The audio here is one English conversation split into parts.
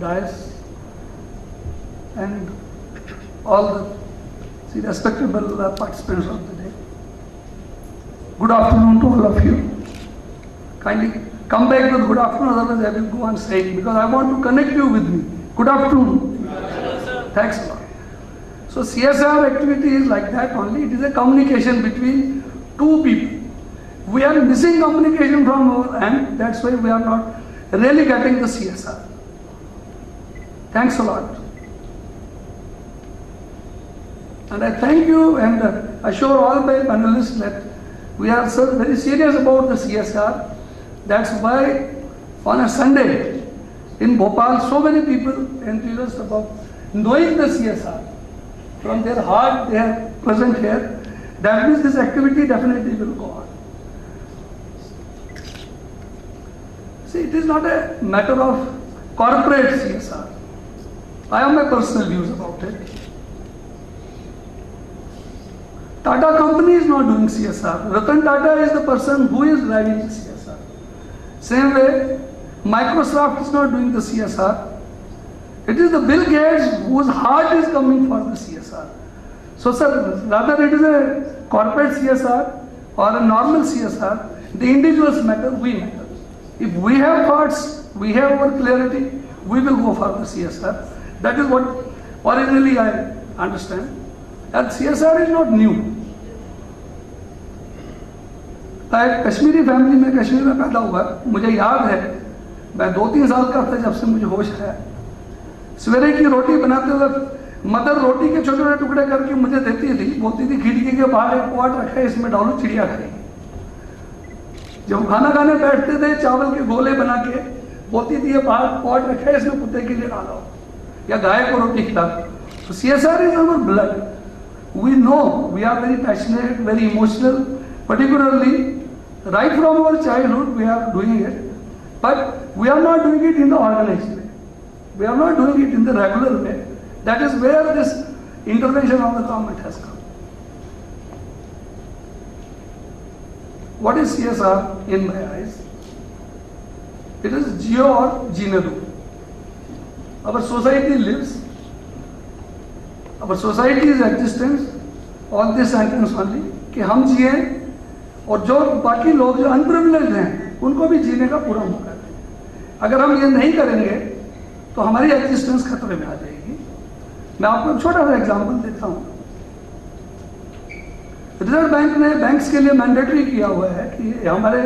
dais and all the respectable participants of the day. Good afternoon to all of you. Kindly come back with good afternoon, otherwise I will go on saying, because I want to connect you with me. Good afternoon. Hello, thanks a lot. So CSR activity is like that only. It is a communication between two people. We are missing communication from our end. That's why we are not really getting the CSR. Thanks a lot. And I thank you and assure all my panelists that we are very serious about the CSR. That's why on a Sunday in Bhopal, so many people enthused about knowing the CSR. From their heart, they are present here. That means this activity definitely will go on. See, it is not a matter of corporate CSR. I have my personal views about it. Tata company is not doing CSR. Ratan Tata is the person who is driving the CSR. Same way, Microsoft is not doing the CSR. It is the Bill Gates whose heart is coming for the CSR. So sir, rather it is a corporate CSR or a normal CSR, the individuals matter, we matter. If we have thoughts, we have our clarity, we will go for the CSR. That is what originally I understand. And CSR is not new. मैं Kashmiri family में कश्मीर में पैदा हुआ, मुझे याद है मैं 2-3 साल का था जब से मुझे होश है। सवेरे की रोटी बनाते वक्त मदर रोटी के छोटे छोटे टुकड़े करके मुझे देती थी, बोलती थी खिड़की के बाहर एक पॉट रखा है, इसमें डालो चिड़िया खाएगी। जब खाना खाने बैठते थे चावल के गोले बना के बोलती थी ये बाहर पॉट रखा है, इसमें कुत्ते के लिए डालो या गाय को रोटी खिला। तो CSR is our blood. We know, we are very passionate, very emotional, particularly right from our childhood we are doing it, but we are not doing it in the organized way. We are not doing it in the regular way. That is where this intervention of the government has come. What is CSR in my eyes? It is Jio or Jeene Do. Our society lives, our society's existence on this sentence only कि हम जिए और जो बाकी लोग जो unprivileged हैं उनको भी जीने का पूरा मौका दें। अगर हम ये नहीं करेंगे तो हमारी एग्जिस्टेंस खतरे में आ जाएगी। मैं आपको एक छोटा सा एग्जांपल देता हूँ। रिजर्व बैंक ने बैंक्स के लिए मैंडेटरी किया हुआ है कि हमारे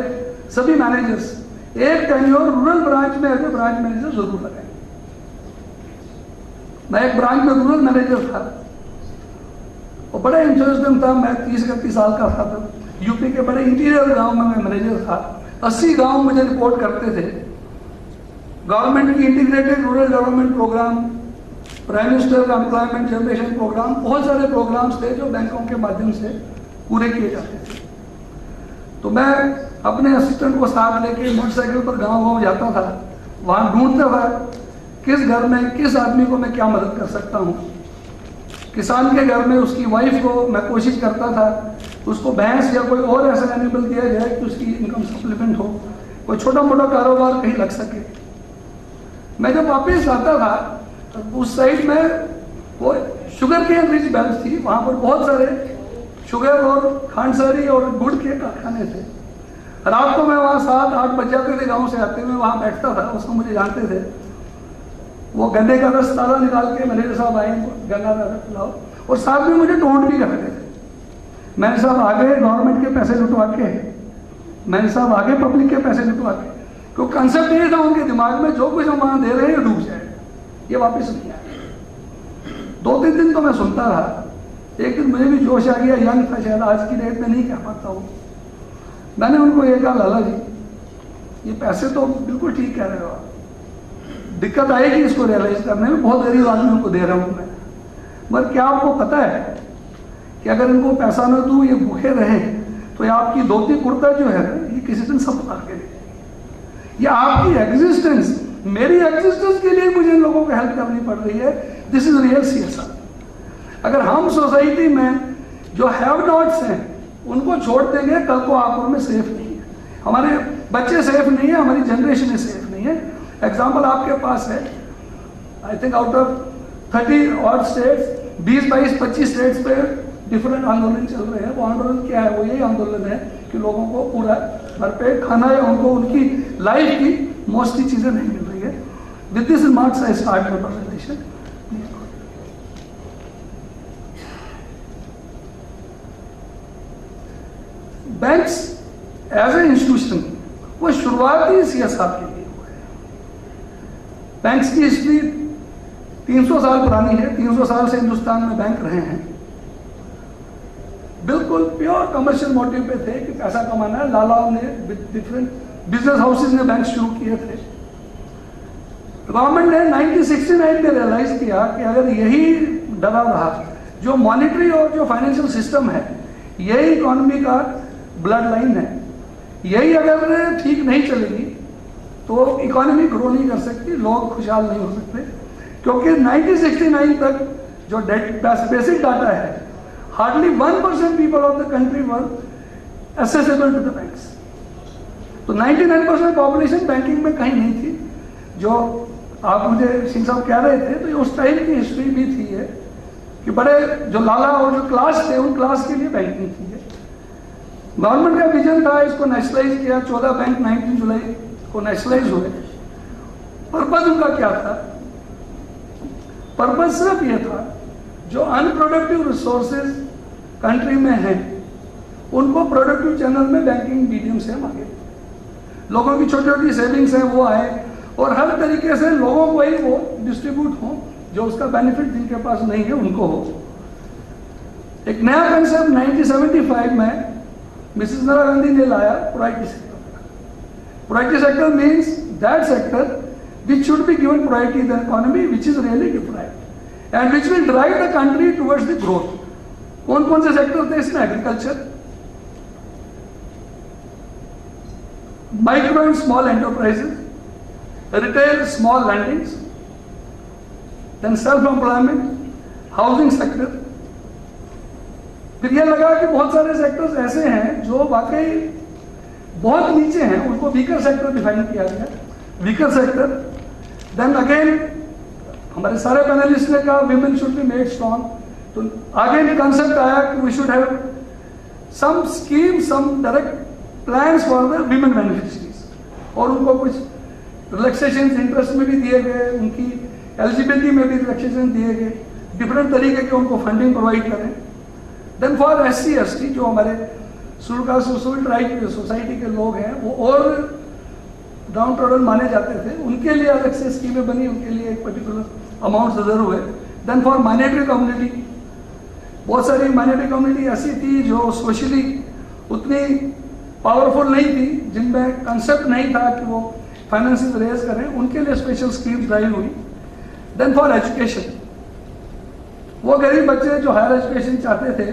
सभी मैनेजर्स एक टेन्योर रूरल ब्रांच में एज ए ब्रांच मैनेजर जरूर लगाएं। मैं एक ब्रांच में रूरल मैनेजर था और बड़ा इंटरेस्टिंग था। मैं 30-31 साल का था तब। यूपी के बड़े इंटीरियर गांव में मैं मैनेजर था। 80 गांव मुझे रिपोर्ट करते थे। गवर्नमेंट की integrated rural development programme, prime minister का एम्प्लॉयमेंट जनरेशन प्रोग्राम, बहुत सारे प्रोग्राम्स थे जो बैंकों के माध्यम से पूरे किए जाते थे। तो मैं अपने असिस्टेंट को साथ लेके मोटरसाइकिल पर गाँव जाता था, वहाँ ढूंढता था किस घर में किस आदमी को मैं क्या मदद कर सकता हूँ। किसान के घर में उसकी वाइफ को मैं कोशिश करता था उसको भैंस या कोई और ऐसा एनिमल दिया जाए कि उसकी इनकम सप्लीमेंट हो, कोई छोटा मोटा कारोबार कहीं लग सके। मैं जब वापस आता था तो उस साइड में वो शुगर केन रिच बेल्ट थी, वहाँ पर बहुत सारे शुगर और खांडसारी और गुड़ के कारखाने थे। रात को मैं वहाँ 7-8 बज जाते थे गाँव से आते हुए, वहाँ बैठता था। उसको मुझे जानते थे। वो गन्ने का रस ताला निकाल के मैनेजर साहब आए, गन्ना का रस पिलाओ, और साथ में मुझे टोंट भी करते थे। मैनेजर साहब आगे गवर्नमेंट के पैसे लुटवा के, मैनेजर साहब आगे पब्लिक के पैसे लुटवा के, क्योंकि कंसेप्ट ये था उनके दिमाग में जो कुछ हम वहाँ दे रहे हैं डूब जाएगा, ये वापस नहीं आएगा। 2-3 दिन तो मैं सुनता रहा। एक दिन मुझे भी जोश आ गया, यंग था शायद, आज की डेट में नहीं कह पाता हूँ। मैंने उनको ये कहा, लाला जी ये पैसे तो बिल्कुल ठीक कह रहे हो, दिक्कत आएगी इसको रियलाइज करने में, बहुत गरीब आदमियों को दे रहा हूँ मैं, मगर क्या आपको पता है कि अगर इनको पैसा न दूँ ये भूखे रहे तो ये आपकी धोती कुर्ता जो है ये किसी दिन सब उतार के ले जाएगी। ये आपकी एग्जिस्टेंस, मेरी एग्जिस्टेंस के लिए मुझे इन लोगों को हेल्प करनी पड़ रही है। This is real CSR। अगर हम सोसाइटी में जो हैव नॉट्स हैं उनको छोड़ देंगे, कल को आप में सेफ नहीं है, हमारे बच्चे सेफ नहीं है, हमारी जनरेशन सेफ नहीं है। एग्जाम्पल आपके पास है, I think out of 30 odd states, 20-22-25 states पे डिफरेंट आंदोलन चल रहे हैं। वो आंदोलन क्या है? वो यही आंदोलन है कि लोगों को पूरा भरपेट खाना है, उनको उनकी लाइफ की मोस्टली चीजें नहीं मिल रही है। With this remarks I start my presentation. Banks as a institution वो शुरुआती सीएसआर के लिए हुआ है। बैंक्स की हिस्ट्री 300 साल पुरानी है। 300 साल से हिंदुस्तान में बैंक रहे हैं। बिल्कुल प्योर कमर्शियल मोटिव पे थे कि पैसा कमाना है। लालाओं ने डिफरेंट बिजनेस हाउसेज ने बैंक शुरू किए थे। गवर्नमेंट ने 1969 में रियलाइज किया कि अगर यही डरा रहा, जो मॉनेटरी और जो फाइनेंशियल सिस्टम है, यही इकोनॉमी का ब्लड लाइन है, यही अगर ठीक नहीं चलेगी तो इकोनॉमी ग्रो नहीं कर सकती, लोग खुशहाल नहीं हो सकते। क्योंकि 1969 तक जो बेसिक डाटा है, hardly 1% people of the country were accessible to the banks. तो 99% पॉपुलेशन बैंकिंग में कहीं नहीं थी। जो आप मुझे सिंह साहब कह रहे थे, तो उस टाइम की हिस्ट्री भी थी है कि बड़े जो लाला और जो क्लास थे, उन क्लास के लिए बैंकिंग थी है। गवर्नमेंट का विजन था, इसको नेशनलाइज किया। 14 बैंक 19 जुलाई को नेशनलाइज हुए। पर्पज उनका क्या था? पर्पज सिर्फ ये था, जो अनप्रोडक्टिव रिसोर्सेज कंट्री में हैं, उनको प्रोडक्टिव चैनल में बैंकिंग मीडियम से हम आगे, लोगों की छोटी छोटी सेविंग्स हैं वो आए और हर तरीके से लोगों को ही वो डिस्ट्रीब्यूट हो, जो उसका बेनिफिट जिनके पास नहीं है उनको हो। एक नया कंसेप्ट 1975 में मिसेस इंदिरा गांधी ने लाया, priority sector. Priority sector means that sector which should be given priority in the economy, which is really deprived and which will drive the country towards the growth. कौन कौन से सेक्टर थे इसमें? Agriculture, micro and small enterprises, retail small lendings, then self employment, housing sector. फिर यह लगा कि बहुत सारे सेक्टर्स ऐसे हैं जो वाकई बहुत नीचे हैं, उनको वीकर सेक्टर डिफाइन किया गया। Weaker sector. देन अगेन हमारे सारे पैनलिस्ट ने कहा women should be made strong. तो अगेन कंसेप्ट आया कि we should have some scheme, some direct plans for the women beneficiaries, और उनको कुछ रिलैक्सेशन इंटरेस्ट में भी दिए गए, उनकी एलिजिबिलिटी में भी रिलैक्सेशन दिए गए, डिफरेंट तरीके के उनको फंडिंग प्रोवाइड करें। देन फॉर SC ST जो हमारे शेड्यूल ट्राइब सोसाइटी के लोग हैं, वो और डाउन ट्रोडन माने जाते थे, उनके लिए अलग से स्कीमें बनी, उनके लिए एक पर्टिकुलर अमाउंट रिजर्व हुए। देन फॉर माइनॉरिटी कम्युनिटी, बहुत सारी माइनॉरिटी कम्युनिटी ऐसी थी जो सोशली उतनी पावरफुल नहीं थी, जिनमें कंसेप्ट नहीं था कि वो फाइनेंसिस रेज करें, उनके लिए स्पेशल स्कीम्स ड्राइव हुई। देन फॉर एजुकेशन, वो गरीब बच्चे जो हायर एजुकेशन चाहते थे,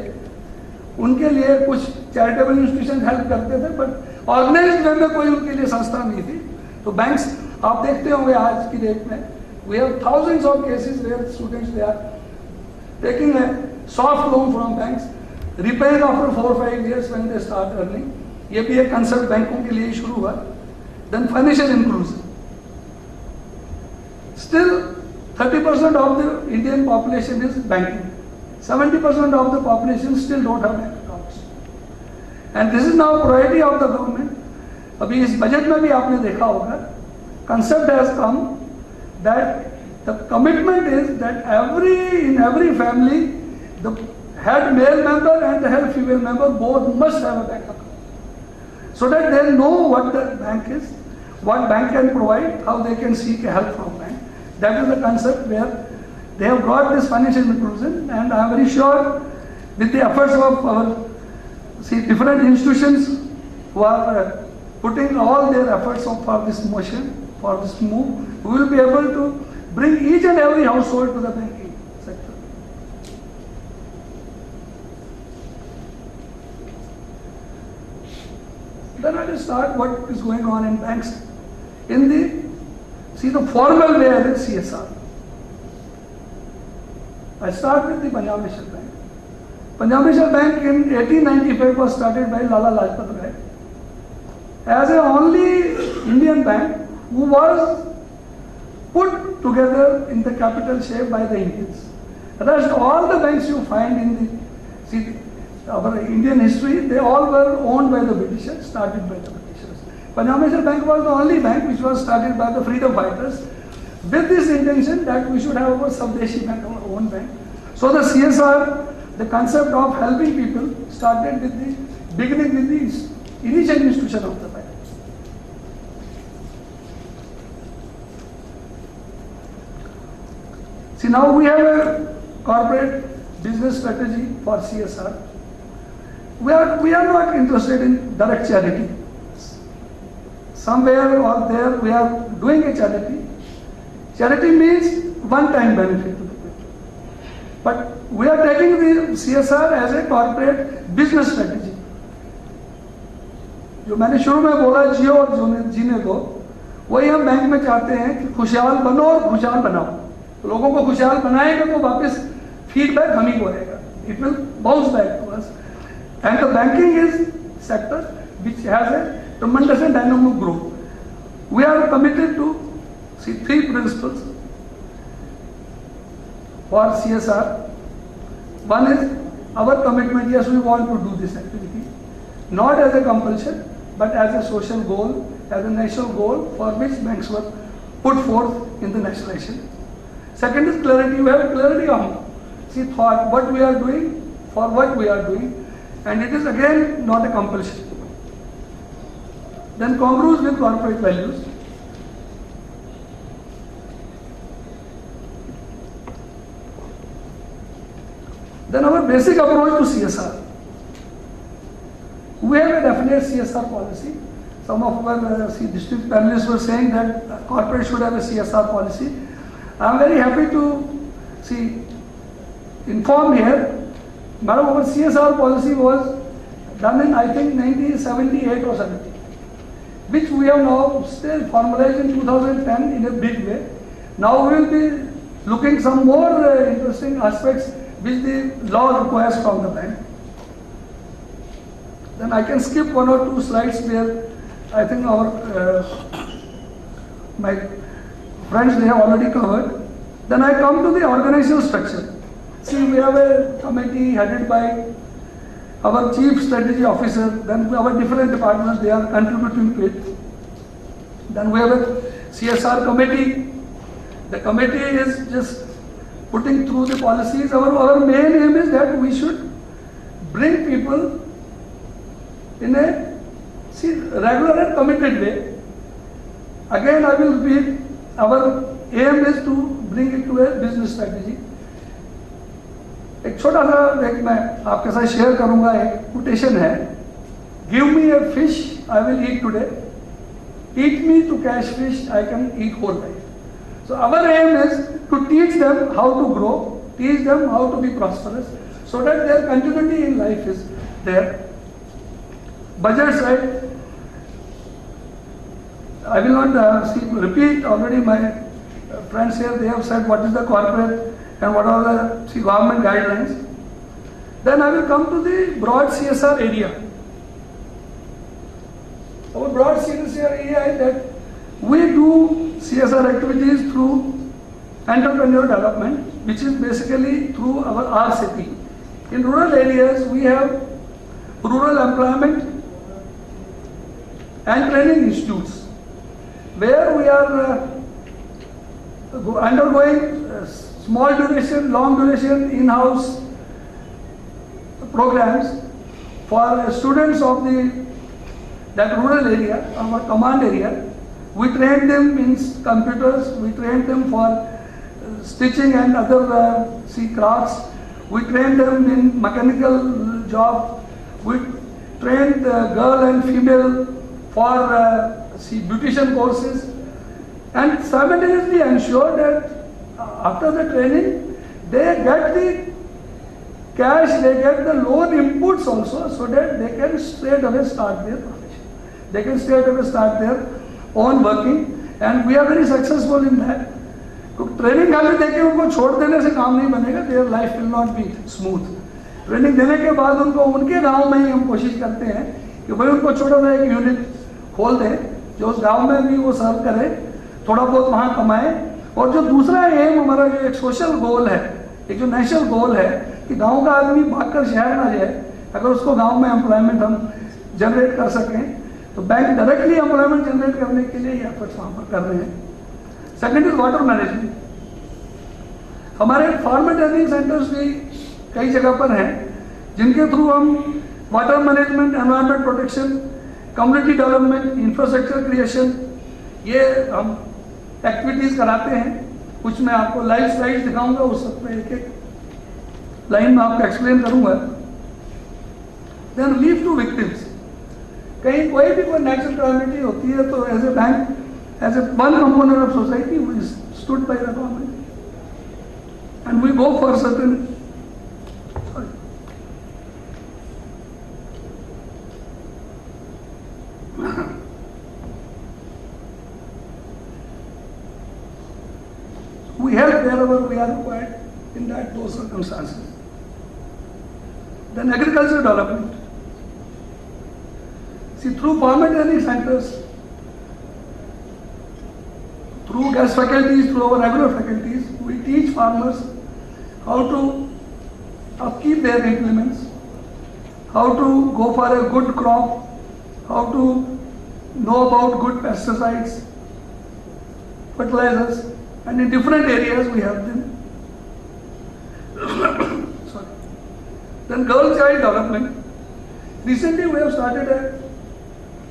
उनके लिए कुछ चैरिटेबल इंस्टीट्यूशन हेल्प करते थे, बट ऑर्गेनाइज्ड वे में कोई उनके लिए संस्था नहीं थी। तो बैंक्स आप देखते होंगे आज की डेट में, we have thousands of cases where students they are taking a soft loan from banks, repaying after 4-5 years when they start earning. ये भी एक कंसेप्ट बैंकों के लिए शुरू हुआ। Then financial inclusion, still 30% of the Indian population is banking. 70% of the population still don't have bank accounts. And this is now priority of the government. अभी इस बजट में भी आपने देखा होगा, concept has come that the commitment is that in every family, the head male member and the head female member both must have a bank account, so that they know what the bank is, what bank can provide, how they can seek help from bank. That is the concept where they have brought this financial inclusion, and I am very sure with the efforts of our different institutions who are putting all their efforts for this motion, for this move, we will be able to bring each and every household to the banking sector. Then I will start what is going on in banks. In the formal way is CSR. I start with the Punjab National Bank. Punjab National Bank in 1895 was started by Lala Lajpat Rai as a only Indian bank who was put together in the capital shape by the Indians. Rest all the banks you find in the, see, our Indian history, they all were owned by the Britishers, started by the Britishers. Punjab National Bank was the only bank which was started by the freedom fighters with this intention that we should have our Swadeshi bank, our own bank. So the CSR, the concept of helping people started with the beginning with the initial institution of the bank. See, now we have a corporate business strategy for CSR. We are not interested in direct charity. Somewhere or there we are doing a charity. Charity means one-time benefit to the people. But we are taking the CSR as a corporate business strategy. जो मैंने शुरू में बोला जियो और जीने दो, वही हम बैंक में चाहते हैं कि खुशहाल बनो और खुशहाल बनाओ. लोगों को खुशहाल बनाएगा तो वापस फीडबैक हम ही को आएगा. It will bounce back to us. And the banking is sector which has a tremendous and dynamic growth. We are committed to see 3 principles for CSR. One is our commitment. Yes, we want to do this activity, not as a compulsion, but as a social goal, as a national goal for which banks were put forth in the nationalization. Second is clarity. We have clarity on thought what we are doing, for what we are doing, and it is again not a compulsion. Then congruous with corporate values. Then our basic approach to CSR. We have a definite CSR policy. Some of our district panelists were saying that corporate should have a CSR policy. I am very happy to inform here. Madam, our CSR policy was done in, I think, 1978 or 70, which we have now still formalized in 2010 in a big way. Now we will be looking some more interesting aspects which the law requires from the bank. Then I can skip 1 or 2 slides where I think my friends, they have already covered. Then I come to the organizational structure. See, we have a committee headed by our chief strategy officer, then our different departments, they are contributing to it. Then we have a CSR committee. The committee is just putting through the policies. Our main aim is that we should bring people in a regular and committed way. Again, I will repeat, our aim is to bring it to a business strategy. एक छोटा सा मैं आपके साथ share करूंगा. एक quotation है, give me a fish I will eat today, teach me to catch fish I can eat whole life. So our aim is to teach them how to grow, teach them how to be prosperous, so that their continuity in life is there. Budget side, I will not repeat. Already my friends here, they have said what is the corporate and what are the government guidelines. Then I will come to the broad CSR area. Our broad CSR area is that we do CSR activities through entrepreneur development, which is basically through our RCP. In rural areas, we have rural employment and training institutes, where we are undergoing small duration, long duration in-house programs for students of that rural area, our command area. We train them in computers, we train them for stitching and other crafts, we train them in mechanical job, we train the girl and female for beautician courses, and simultaneously ensure that after the training they get the cash, they get the loan inputs also, so that they can straight away start their profession. They can straight away start their own working, and we are very successful in that. Training खाली देके उनको छोड़ देने से काम नहीं बनेगा. Their life will not be smooth. Training देने के बाद उनको उनके गांव में ही हम कोशिश करते हैं कि भाई उनको छोटा सा एक यूनिट खोल दें जो उस गांव में भी वो सर्व करे, थोड़ा बहुत वहाँ कमाए, और जो दूसरा एम हमारा जो एक सोशल गोल है, एक जो नेशनल गोल है कि गांव का आदमी भागकर शहर ना जाए, अगर उसको गांव में एम्प्लॉयमेंट हम जनरेट कर सकें तो बैंक डायरेक्टली एम्प्लॉयमेंट जनरेट करने के लिए एफर्ट्स वहाँ पर कर रहे हैं। Second is water management. हमारे फार्मर ट्रेनिंग सेंटर्स भी कई जगह पर हैं जिनके थ्रू हम water management, environment protection, community development, infrastructure creation, ये हम एक्टिविटीज़ कराते हैं। कुछ मैं आपको लाइव स्लाइड्स दिखाऊंगा, उस वक्त में एक एक लाइन में आपको एक्सप्लेन करूंगा। Then relief to victims. कहीं कोई भी कोई नेचुरल कैलामिटी होती है तो as a bank, as a one component of society, we stood by the government and we go for certain we help wherever we are required in those circumstances. Then agricultural development. See, through farmer training centers, through guest faculties, through our regular faculties, we teach farmers how to upkeep their implements, how to go for a good crop, how to know about good pesticides, fertilizers, and in different areas we have them. Sorry. Then girl child development. Recently we have started a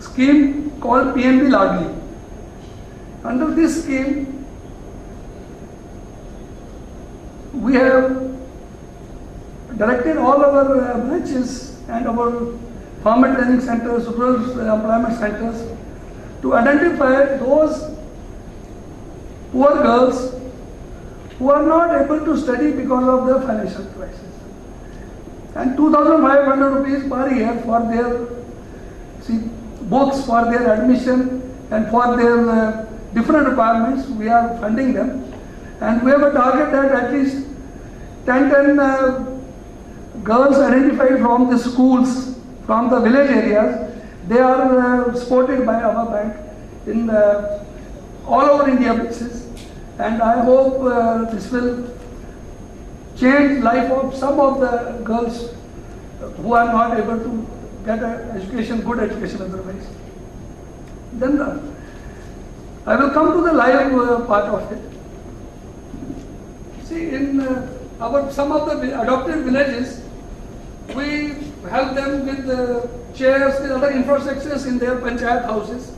scheme called PNB Ladli. Under this scheme, we have directed all our branches and our farmer training centers, rural employment centers to identify those poor girls who are not able to study because of the financial crisis. And 2,500 rupees per year for their books, for their admission and for their different requirements, we are funding them. And we have a target that at least 10 girls identified from the schools, from the village areas, they are supported by our bank in all over India basis, and I hope this will change life of some of the girls who are not able to get an education, good education otherwise. Then I will come to the live part of it. See, in some of the adopted villages, we help them with chairs, with other infrastructures in their panchayat houses.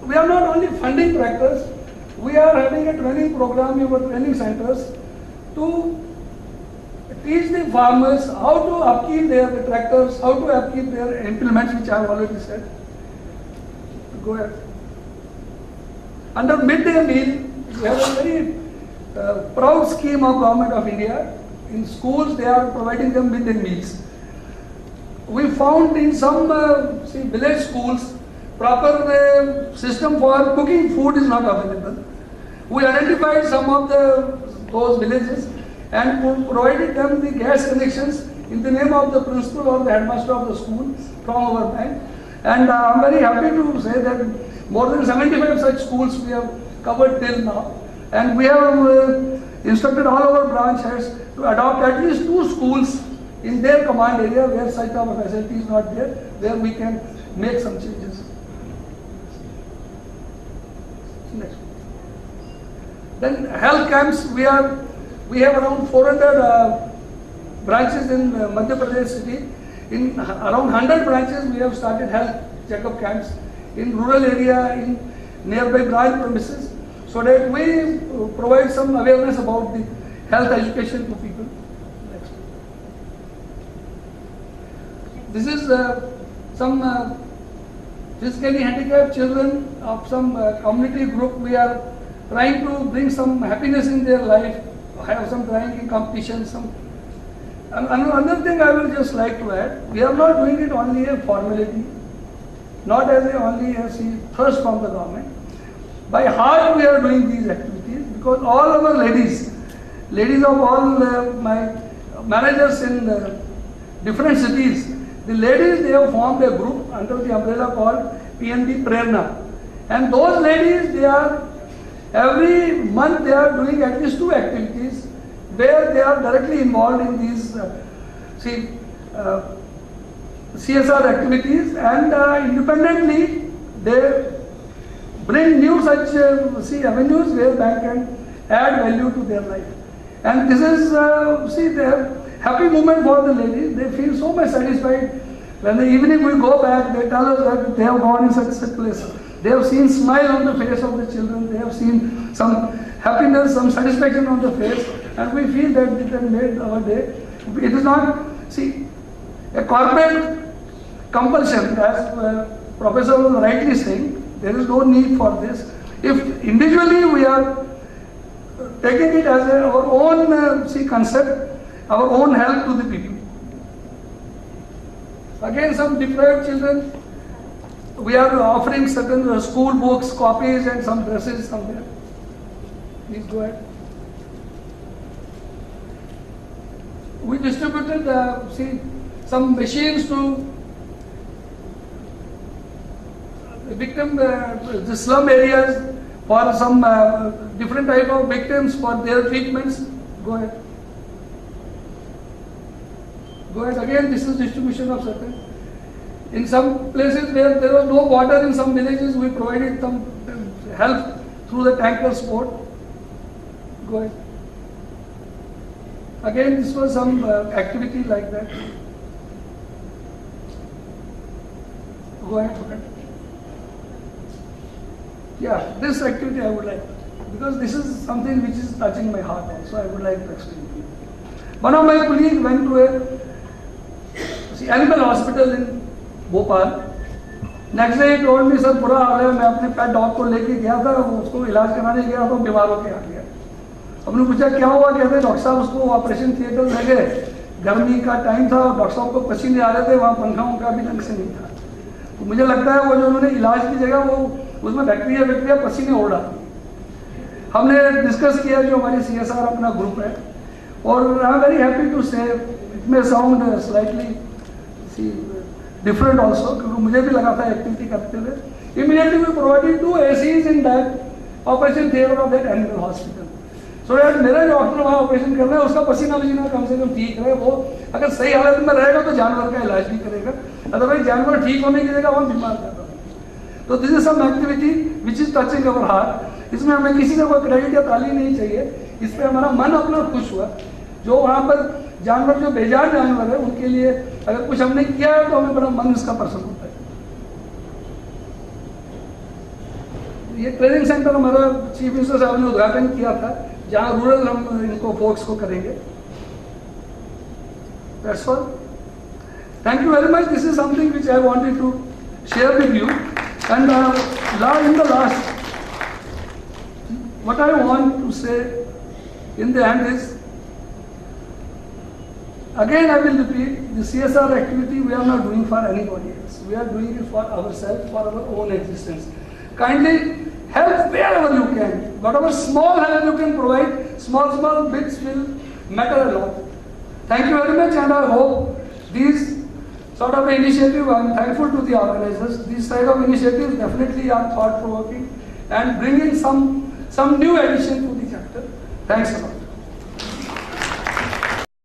We are not only funding tractors, we are having a training program in our training centers to teach the farmers how to upkeep their tractors, how to upkeep their implements, which I have already said. Go ahead. Under midday meal, we have a very proud scheme of Government of India. In schools, they are providing them midday meals. We found in some village schools, proper system for cooking food is not available. We identified some of those villages and provided them the gas connections in the name of the principal or the headmaster of the school from our bank. And I am very happy to say that more than 75 such schools we have covered till now. And we have instructed all our branch heads to adopt at least 2 schools in their command area where such type of facility is not there, where we can make some changes. Next. Then health camps, we have around 400 branches in Madhya Pradesh city. In around 100 branches we have started health checkup camps in rural area, in nearby branch premises, so that we provide some awareness about the health education to people. Next. This is some physically handicapped children of some community group. We are trying to bring some happiness in their life, have some drawing competition, some. And another thing I will just like to add, we are not doing it only a formality, not as only a thirst from the government. By heart we are doing these activities because all our ladies of all my managers in different cities, the ladies, they have formed a group under the umbrella called PNB Prerna. And those ladies, they are, every month they are doing at least 2 activities where they are directly involved in these CSR activities, and independently they bring new such avenues where bank can add value to their life. And this is the happy moment for the ladies. They feel so much satisfied when the evening we go back. They tell us that they have gone in such a place. They have seen smile on the face of the children. They have seen some happiness, some satisfaction on the face, and we feel that it has made our day. It is not a corporate compulsion, as Professor was rightly saying. There is no need for this. If individually we are taking it as our own concept, our own help to the people. Again, some deprived children, we are offering certain school books, copies, and some dresses somewhere. Please go ahead. We distributed some machines to the victim, the slum areas, for some different type of victims for their treatments. Go ahead. Go ahead. Again, this is distribution of certain. In some places where there was no water, in some villages, we provided some help through the tanker sport. Go ahead. Again, this was some activity like that. Go ahead. Yeah, this activity I would like, because this is something which is touching my heart also, I would like to explain to you. One of my colleagues went to a animal hospital in Bhopal. Next day he told me, sir, बुरा हाल है, मैं अपने pet dog को लेके गया था, उसको इलाज कराने गया तो बीमार होके आ गया। हमने पूछा क्या हुआ, कहते डॉक्टर साहब उसको ऑपरेशन थिएटर ले गए, गर्मी का टाइम था, डॉक्टर साहब को पसीने आ रहे थे, वहाँ पंखा उनका भी ढंग से नहीं था। तो मुझे लगता है वो जो उन्होंने इलाज की जगह वो उसमें बैक्टीरिया पसीने उड़ रहा। हमने डिस्कस किया जो हमारी CSR अपना ग्रुप है, और I am very happy to say it may sound slightly different also, क्योंकि मुझे भी लगा था एक्टिविटी करते हुए। Immediately we provided 2 ACs in that operation theatre of that animal hospital, so that मेरा जो डॉक्टर वहाँ ऑपरेशन कर रहा है उसका पसीना वसीना कम से कम ठीक रहे, वो अगर सही हालत में रहेगा तो जानवर का इलाज भी करेगा, अदरवाइज जानवर ठीक होने की जगह वो बीमार कर रहा है। तो this is some activity which is touching our heart. इसमें हमें किसी से कोई क्रेडिट या ताली नहीं चाहिए, इस पर हमारा मन अपना खुश हुआ। जो वहाँ पर जानवर, जो बेजार जानवर है, उनके लिए अगर कुछ हमने किया है तो हमें बड़ा मन इसका प्रसन्न होता है। ये ट्रेनिंग सेंटर हमारा चीफ मिनिस्टर साहब ने उद्घाटन किया था, जहाँ रूरल हम इनको फोक्स को करेंगे। That's all. Thank you very much. This is something which I wanted to share with you. And in the last, what I want to say in the end is, again I will repeat, the CSR activity we are not doing for anybody else. We are doing it for ourselves, for our own existence. Kindly help wherever you can. Whatever small help you can provide, small bits will matter a lot. Thank you very much, and I hope these sort of initiative, I am thankful to the organizers. These type of initiatives definitely are thought-provoking and bringing some new addition to the chapter. Thanks a lot.